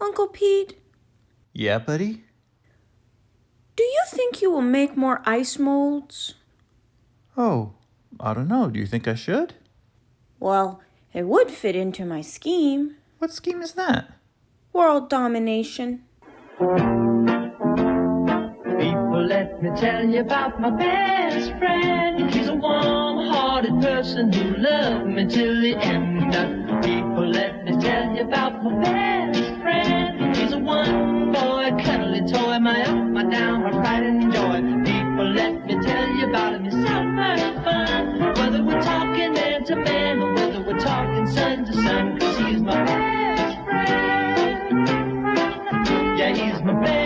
Uncle Pete, Yeah, buddy? do you think you will make more ice molds? Oh, I don't know. Do you think I should? Well, it would fit into my scheme. What scheme is that? World domination. People, let me tell you about my best friend. He's a warm-hearted person who loved me till the end. People, let me tell you about my best friend. He's a one-boy, cuddly toy, my up, my down, my pride and joy. People, let me tell you about him. He's so much fun. Whether we're talking man to man or whether we're talking sun to sun, 'cause he's my best friend. Yeah, he's my best friend.